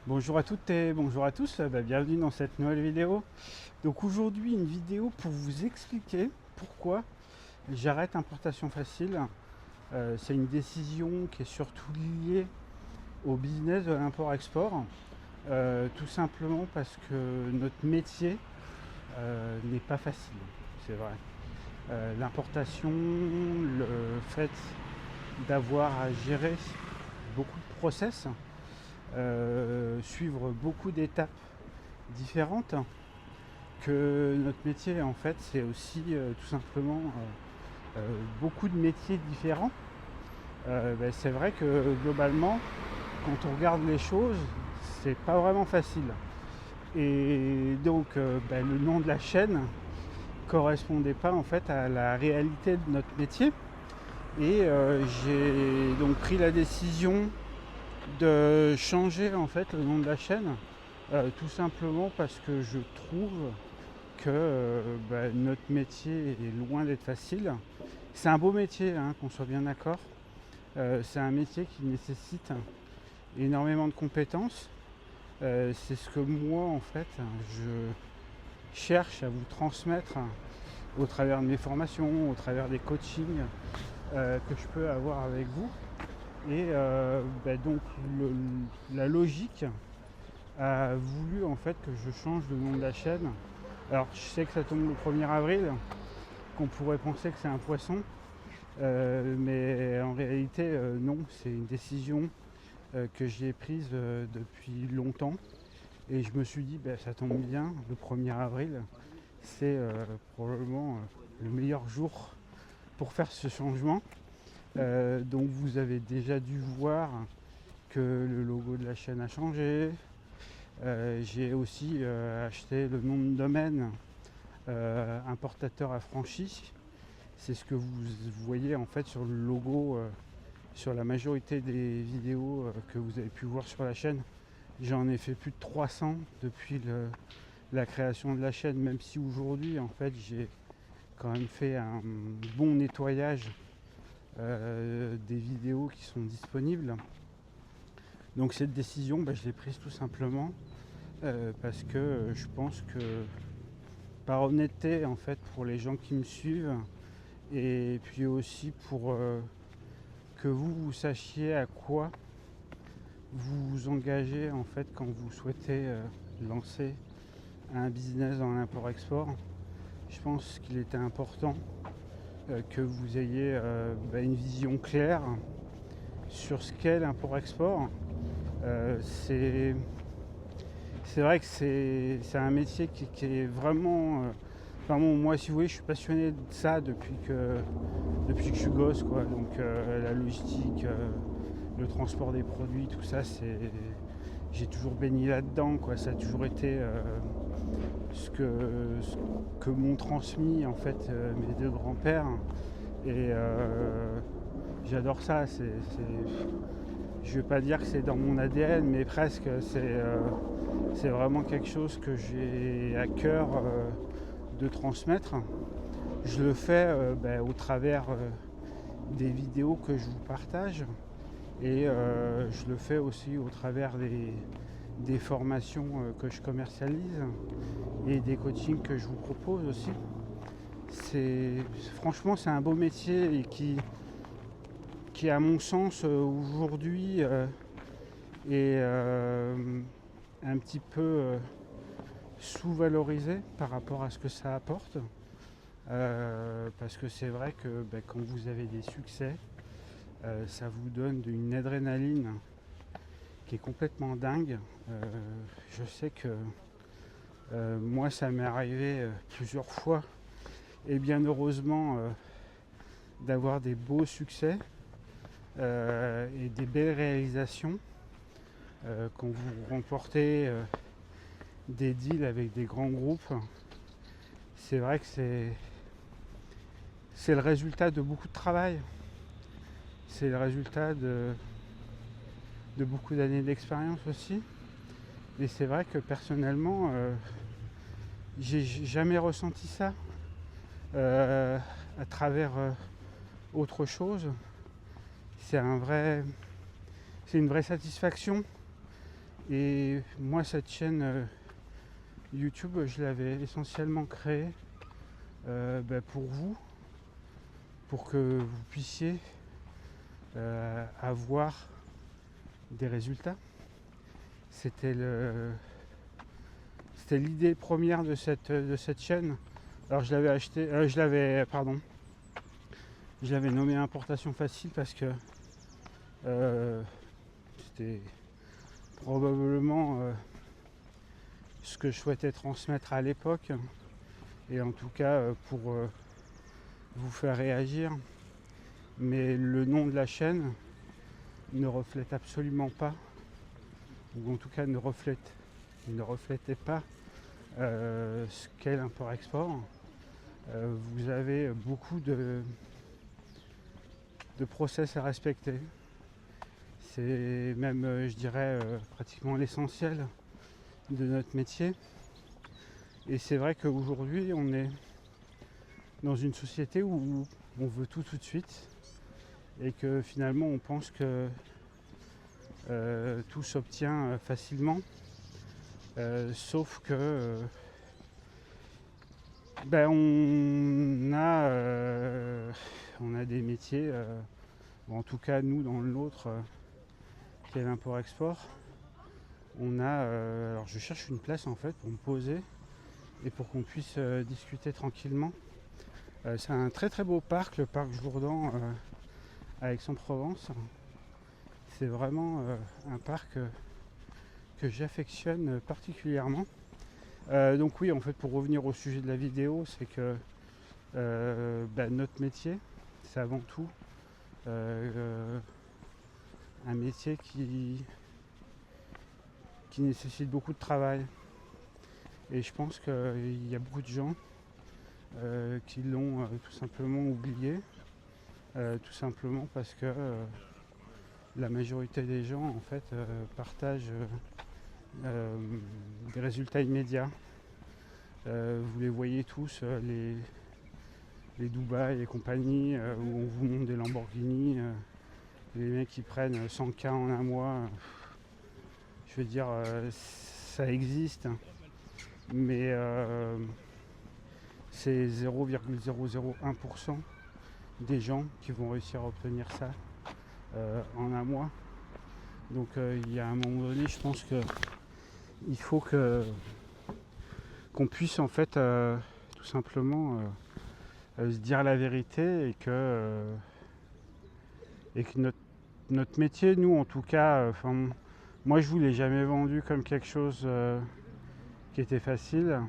Bonjour à toutes et bonjour à tous, bienvenue dans cette nouvelle vidéo. Donc aujourd'hui une vidéo pour vous expliquer pourquoi j'arrête Importation Facile. C'est une décision qui est surtout liée au business de l'import-export. Tout simplement parce que notre métier n'est pas facile, c'est vrai. L'importation, le fait d'avoir à gérer beaucoup de process, suivre beaucoup d'étapes différentes, que notre métier en fait c'est aussi tout simplement beaucoup de métiers différents. C'est vrai que globalement quand on regarde les choses c'est pas vraiment facile et donc le nom de la chaîne correspondait pas en fait à la réalité de notre métier et j'ai donc pris la décision de changer en fait le nom de la chaîne, tout simplement parce que je trouve que notre métier est loin d'être facile. C'est un beau métier, hein, qu'on soit bien d'accord. C'est un métier qui nécessite énormément de compétences. C'est ce que moi en fait je cherche à vous transmettre au travers de mes formations, au travers des coachings que je peux avoir avec vous. Et donc la logique a voulu en fait que je change le nom de la chaîne. Alors je sais que ça tombe le 1er avril, qu'on pourrait penser que c'est un poisson, mais en réalité non, c'est une décision que j'ai prise depuis longtemps. Et je me suis dit, ça tombe bien, le 1er avril, c'est probablement le meilleur jour pour faire ce changement. Donc vous avez déjà dû voir que le logo de la chaîne a changé. J'ai aussi acheté le nom de domaine importateur affranchi. C'est ce que vous voyez en fait sur le logo, sur la majorité des vidéos que vous avez pu voir sur la chaîne. J'en ai fait plus de 300 depuis la création de la chaîne, même si aujourd'hui en fait j'ai quand même fait un bon nettoyage des vidéos qui sont disponibles. Donc cette décision, je l'ai prise tout simplement parce que je pense que par honnêteté en fait pour les gens qui me suivent et puis aussi pour que vous sachiez à quoi vous vous engagez en fait quand vous souhaitez lancer un business dans l'import-export. Je pense qu'il était important que vous ayez une vision claire sur ce qu'est l'import-export. C'est vrai que c'est un métier qui est vraiment. Moi, si vous voulez, je suis passionné de ça depuis que je suis gosse, quoi. Donc, la logistique, le transport des produits, tout ça, j'ai toujours baigné là-dedans, quoi. Ça a toujours été ce que m'ont transmis en fait mes deux grands-pères. Et j'adore ça. Je vais pas dire que c'est dans mon ADN, mais presque. C'est vraiment quelque chose que j'ai à cœur de transmettre. Je le fais au travers des vidéos que je vous partage et je le fais aussi au travers des formations que je commercialise et des coachings que je vous propose aussi. Franchement, c'est un beau métier et qui à mon sens aujourd'hui est un petit peu sous-valorisé par rapport à ce que ça apporte. Parce que c'est vrai que quand vous avez des succès, ça vous donne une adrénaline qui est complètement dingue. Je sais que moi ça m'est arrivé plusieurs fois et bien heureusement d'avoir des beaux succès et des belles réalisations quand vous remportez des deals avec des grands groupes. C'est vrai que c'est le résultat de beaucoup de travail, c'est le résultat de beaucoup d'années d'expérience aussi. Et c'est vrai que personnellement j'ai jamais ressenti ça à travers autre chose. C'est une vraie satisfaction Et moi, cette chaîne YouTube, je l'avais essentiellement créée pour vous, pour que vous puissiez avoir des résultats. C'était l'idée première de cette chaîne. Alors je l'avais nommé Importation Facile parce que c'était probablement ce que je souhaitais transmettre à l'époque, et en tout cas pour vous faire réagir. Mais le nom de la chaîne ne reflète absolument pas, ou en tout cas ne reflétait pas ce qu'est l'import-export. Vous avez beaucoup de process à respecter. C'est même, je dirais, pratiquement l'essentiel de notre métier. Et c'est vrai qu'aujourd'hui, on est dans une société où on veut tout de suite, et que finalement, on pense que tout s'obtient facilement, sauf que on a des métiers, en tout cas nous dans le nôtre, qui est l'import-export. On a, alors je cherche une place en fait pour me poser et pour qu'on puisse discuter tranquillement. C'est un très très beau parc, le parc Jourdan à Aix-en-Provence. C'est vraiment un parc que j'affectionne particulièrement. Donc oui, en fait, pour revenir au sujet de la vidéo, c'est que notre métier, c'est avant tout un métier qui nécessite beaucoup de travail. Et je pense qu'il y a beaucoup de gens qui l'ont tout simplement oublié, tout simplement parce que la majorité des gens en fait partagent des résultats immédiats. Vous les voyez tous, les Dubaï et compagnie, où on vous montre des Lamborghini, les mecs qui prennent 100K en un mois. Je veux dire, ça existe, mais c'est 0,001% des gens qui vont réussir à obtenir ça en un mois. Donc il y a un moment donné, je pense qu'il faut qu'on puisse en fait tout simplement se dire la vérité, et que notre métier, nous en tout cas, moi je vous l'ai jamais vendu comme quelque chose qui était facile.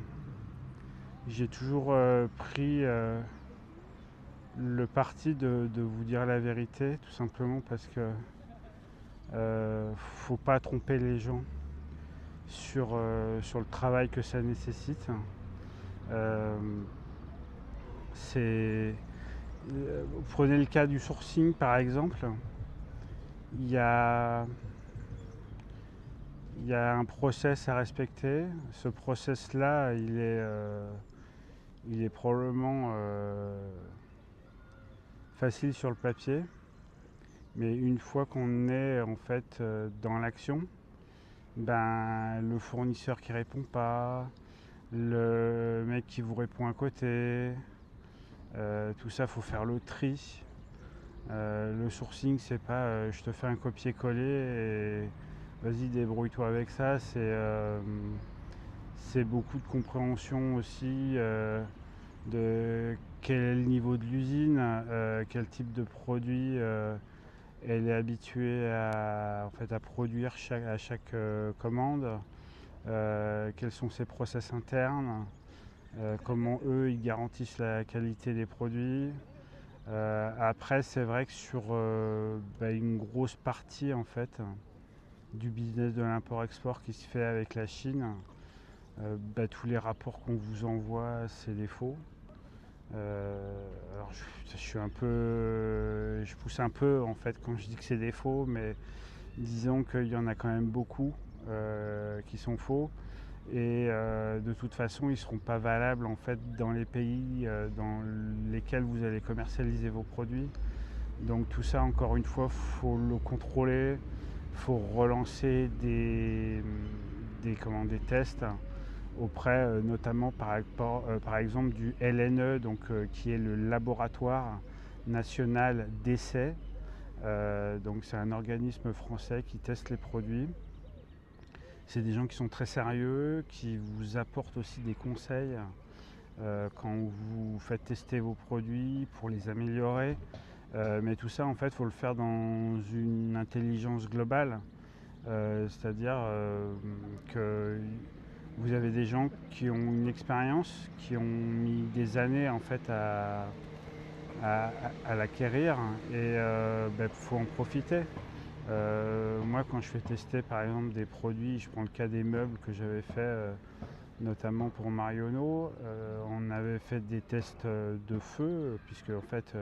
J'ai toujours pris le parti de vous dire la vérité, tout simplement parce que faut pas tromper les gens sur le travail que ça nécessite. Prenez le cas du sourcing par exemple. Il y a un process à respecter. Ce process là, il est probablement facile sur le papier, mais une fois qu'on est en fait dans l'action, le fournisseur qui répond pas, le mec qui vous répond à côté, tout ça, faut faire le tri. Le sourcing, c'est pas je te fais un copier-coller et vas-y débrouille-toi avec ça. C'est beaucoup de compréhension aussi de quel est le niveau de l'usine, quel type de produit elle est habituée à produire à chaque commande, quels sont ses process internes, comment eux ils garantissent la qualité des produits. Après, c'est vrai que sur une grosse partie en fait du business de l'import-export qui se fait avec la Chine, tous les rapports qu'on vous envoie, c'est des faux. Alors je pousse un peu en fait quand je dis que c'est des faux, mais disons qu'il y en a quand même beaucoup qui sont faux, et de toute façon ils ne seront pas valables en fait dans les pays dans lesquels vous allez commercialiser vos produits. Donc tout ça, encore une fois, faut le contrôler, faut relancer des tests auprès notamment par exemple du LNE, qui est le laboratoire national d'essai. Donc c'est un organisme français qui teste les produits. C'est des gens qui sont très sérieux, qui vous apportent aussi des conseils quand vous faites tester vos produits pour les améliorer. Mais tout ça, en fait, il faut le faire dans une intelligence globale. C'est-à-dire que vous avez des gens qui ont une expérience, qui ont mis des années en fait à l'acquérir et faut en profiter. Moi, quand je fais tester par exemple des produits, je prends le cas des meubles que j'avais fait notamment pour Marionneau, on avait fait des tests de feu puisque en fait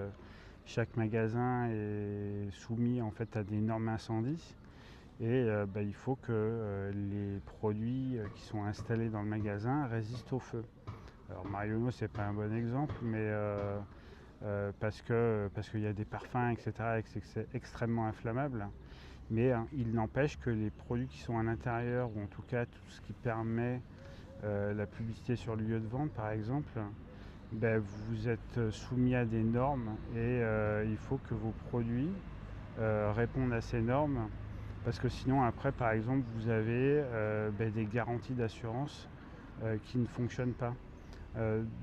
chaque magasin est soumis en fait à des normes incendies et il faut que les produits qui sont installés dans le magasin résistent au feu. Alors Marionneau c'est pas un bon exemple, mais parce qu'il y a des parfums, etc., et que c'est extrêmement inflammable. Mais il n'empêche que les produits qui sont à l'intérieur, ou en tout cas tout ce qui permet la publicité sur le lieu de vente par exemple, vous êtes soumis à des normes et il faut que vos produits répondent à ces normes parce que sinon après par exemple vous avez des garanties d'assurance qui ne fonctionnent pas.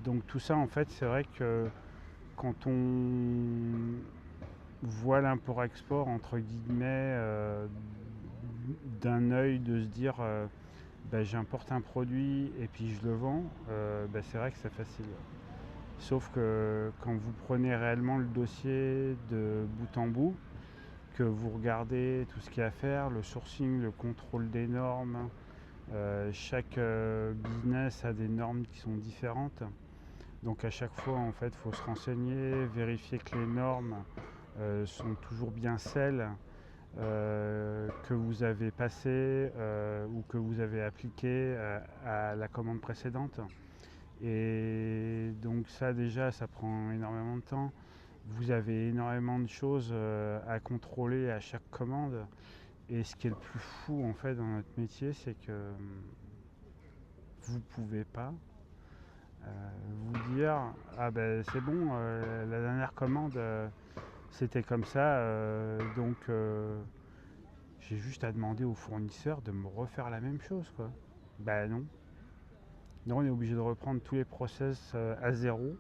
Donc tout ça en fait c'est vrai que quand on voit l'import-export entre guillemets d'un œil de se dire j'importe un produit et puis je le vends, c'est vrai que c'est facile. Sauf que quand vous prenez réellement le dossier de bout en bout, que vous regardez tout ce qu'il y a à faire, le sourcing, le contrôle des normes, chaque business a des normes qui sont différentes. Donc à chaque fois, en fait, il faut se renseigner, vérifier que les normes sont toujours bien celles que vous avez passées ou que vous avez appliquées à la commande précédente. Et donc ça déjà, ça prend énormément de temps. Vous avez énormément de choses à contrôler à chaque commande. Et ce qui est le plus fou en fait dans notre métier, c'est que vous pouvez pas vous dire c'est bon, la dernière commande c'était comme ça, donc j'ai juste à demander au fournisseur de me refaire la même chose quoi. Non. Non, on est obligé de reprendre tous les process à zéro,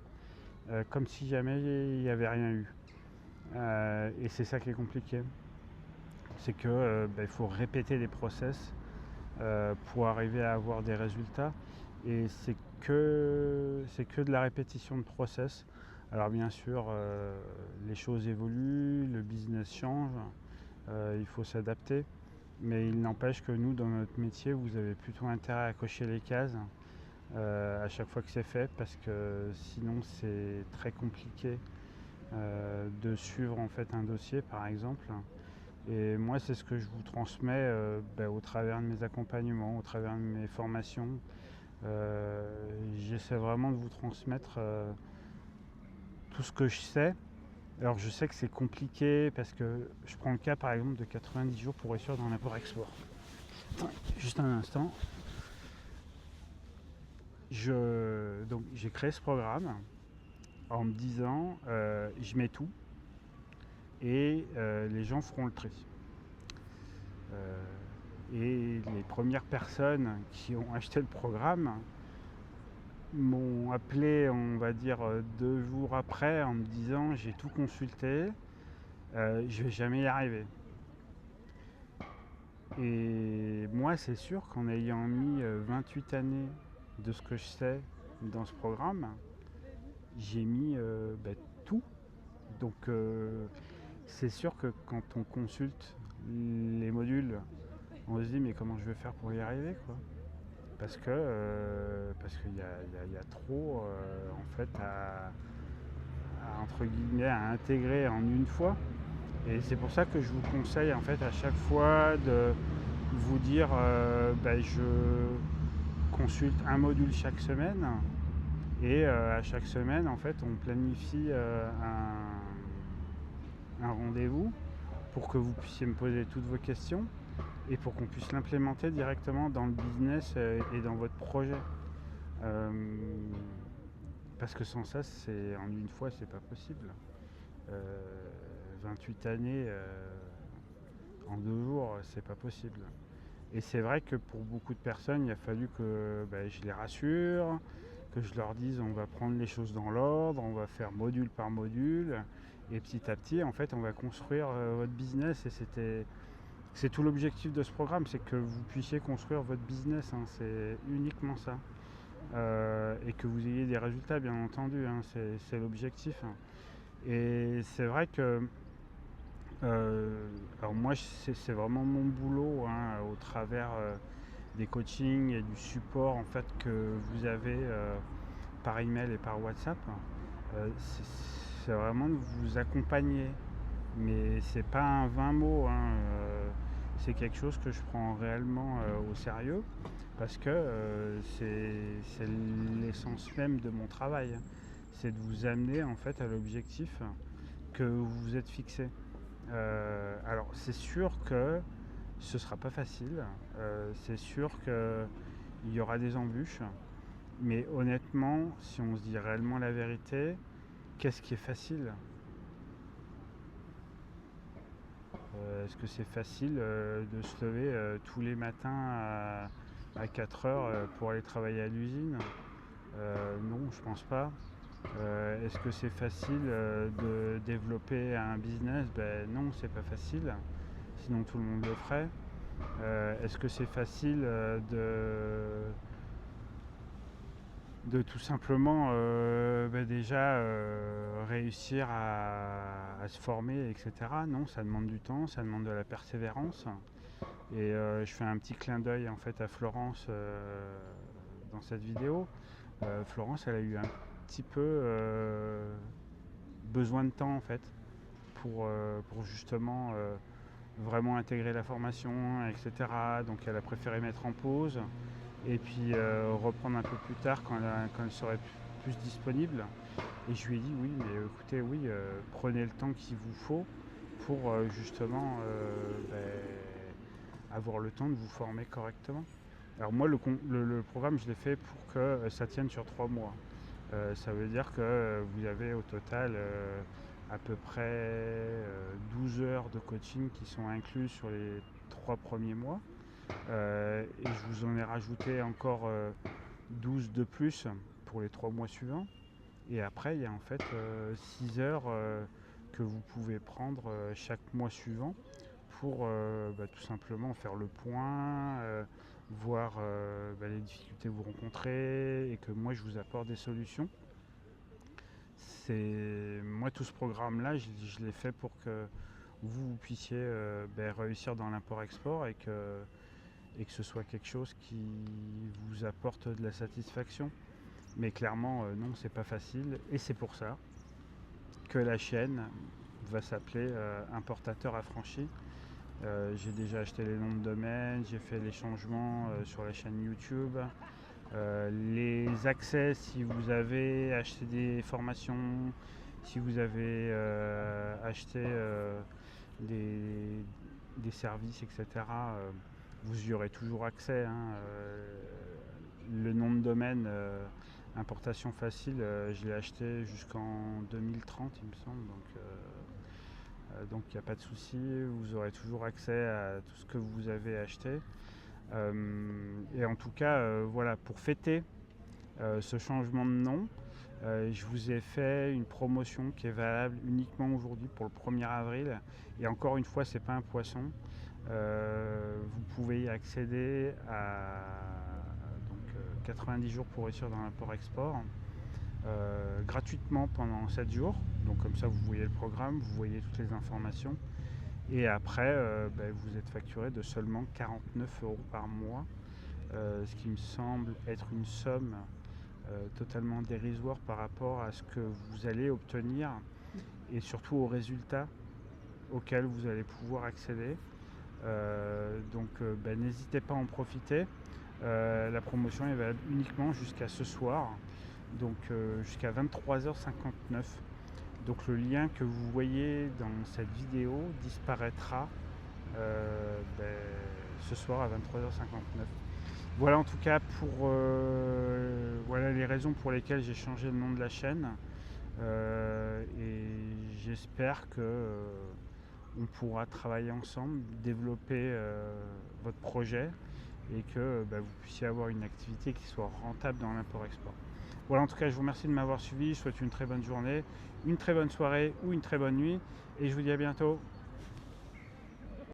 comme si jamais il n'y avait rien eu. Et c'est ça qui est compliqué. C'est que il faut répéter les process pour arriver à avoir des résultats. Et c'est que de la répétition de process. Alors bien sûr, les choses évoluent, le business change, il faut s'adapter. Mais il n'empêche que nous, dans notre métier, vous avez plutôt intérêt à cocher les cases à chaque fois que c'est fait, parce que sinon c'est très compliqué de suivre en fait un dossier par exemple. Et moi c'est ce que je vous transmets au travers de mes accompagnements, au travers de mes formations. J'essaie vraiment de vous transmettre tout ce que je sais. Alors je sais que c'est compliqué parce que je prends le cas par exemple de 90 jours pour réussir dans l'import-export. Juste un instant. Donc j'ai créé ce programme en me disant je mets tout et les gens feront le tri. Et les premières personnes qui ont acheté le programme m'ont appelé, on va dire 2 jours après, en me disant j'ai tout consulté, je vais jamais y arriver. Et moi c'est sûr qu'en ayant mis 28 années de ce que je sais dans ce programme, j'ai mis tout. Donc c'est sûr que quand on consulte les modules, on se dit mais comment je vais faire pour y arriver quoi. Parce qu'il y a trop en fait à entre guillemets à intégrer en une fois. Et c'est pour ça que je vous conseille en fait à chaque fois de vous dire je consulte un module chaque semaine et à chaque semaine en fait on planifie un rendez-vous pour que vous puissiez me poser toutes vos questions et pour qu'on puisse l'implémenter directement dans le business et dans votre projet. Parce que sans ça, en une fois, c'est pas possible. 28 années en 2 jours, c'est pas possible. Et c'est vrai que pour beaucoup de personnes, il a fallu que je les rassure, que je leur dise on va prendre les choses dans l'ordre, on va faire module par module, et petit à petit, en fait, on va construire votre business. Et c'est tout l'objectif de ce programme, c'est que vous puissiez construire votre business, hein, c'est uniquement ça. Et que vous ayez des résultats, bien entendu, hein, c'est l'objectif. Hein. Et c'est vrai que alors moi, c'est vraiment mon boulot, hein, au travers des coachings et du support en fait que vous avez par email et par WhatsApp. C'est vraiment de vous accompagner, mais c'est pas un 20 mots. Hein, c'est quelque chose que je prends réellement au sérieux parce que c'est l'essence même de mon travail. Hein. C'est de vous amener en fait à l'objectif que vous vous êtes fixé. Alors c'est sûr que ce sera pas facile, c'est sûr qu'il y aura des embûches, mais honnêtement, si on se dit réellement la vérité, qu'est-ce qui est facile? Est-ce que c'est facile de se lever tous les matins à 4 heures pour aller travailler à l'usine? Non, je pense pas. Est-ce que c'est facile de développer un business? Non, c'est pas facile. Sinon tout le monde le ferait. Est-ce que c'est facile de tout simplement déjà réussir à se former, etc. Non, ça demande du temps, ça demande de la persévérance. Et je fais un petit clin d'œil en fait à Florence dans cette vidéo. Florence, elle a eu un petit peu besoin de temps en fait pour justement vraiment intégrer la formation, etc. Donc elle a préféré mettre en pause et puis reprendre un peu plus tard quand elle serait plus disponible. Et je lui ai dit oui, mais écoutez, oui, prenez le temps qu'il vous faut pour justement avoir le temps de vous former correctement. Alors moi, le programme, je l'ai fait pour que ça tienne sur 3 mois. Ça veut dire que vous avez au total à peu près 12 heures de coaching qui sont inclus sur les 3 premiers mois. Et je vous en ai rajouté encore 12 de plus pour les 3 mois suivants. Et après, il y a en fait 6 heures que vous pouvez prendre chaque mois suivant pour tout simplement faire le point, voir les difficultés que vous rencontrez et que moi je vous apporte des solutions. Moi tout ce programme là je l'ai fait pour que vous puissiez réussir dans l'import-export et que ce soit quelque chose qui vous apporte de la satisfaction. Mais clairement non, c'est pas facile et c'est pour ça que la chaîne va s'appeler Importateur Affranchi. J'ai déjà acheté les noms de domaine, j'ai fait les changements sur la chaîne YouTube. Les accès, si vous avez acheté des formations, si vous avez acheté des services, etc., vous y aurez toujours accès. Hein. Le nom de domaine importation facile, je l'ai acheté jusqu'en 2030, il me semble. Donc il n'y a pas de souci, vous aurez toujours accès à tout ce que vous avez acheté. Et en tout cas, voilà, pour fêter ce changement de nom, je vous ai fait une promotion qui est valable uniquement aujourd'hui pour le 1er avril. Et encore une fois, c'est pas un poisson. Vous pouvez y accéder à 90 jours pour réussir dans l'import-export. Gratuitement pendant 7 jours. Donc comme ça vous voyez le programme, vous voyez toutes les informations. Et après vous êtes facturé de seulement 49 € par mois, ce qui me semble être une somme totalement dérisoire par rapport à ce que vous allez obtenir et surtout aux résultats auxquels vous allez pouvoir accéder. Donc n'hésitez pas à en profiter. La promotion est valable uniquement jusqu'à ce soir, donc jusqu'à 23h59. Donc le lien que vous voyez dans cette vidéo disparaîtra ce soir à 23h59. Voilà en tout cas pour voilà les raisons pour lesquelles j'ai changé le nom de la chaîne. Et j'espère que on pourra travailler ensemble, développer votre projet et que vous puissiez avoir une activité qui soit rentable dans l'import-export. Voilà, en tout cas, je vous remercie de m'avoir suivi. Je vous souhaite une très bonne journée, une très bonne soirée ou une très bonne nuit et je vous dis à bientôt.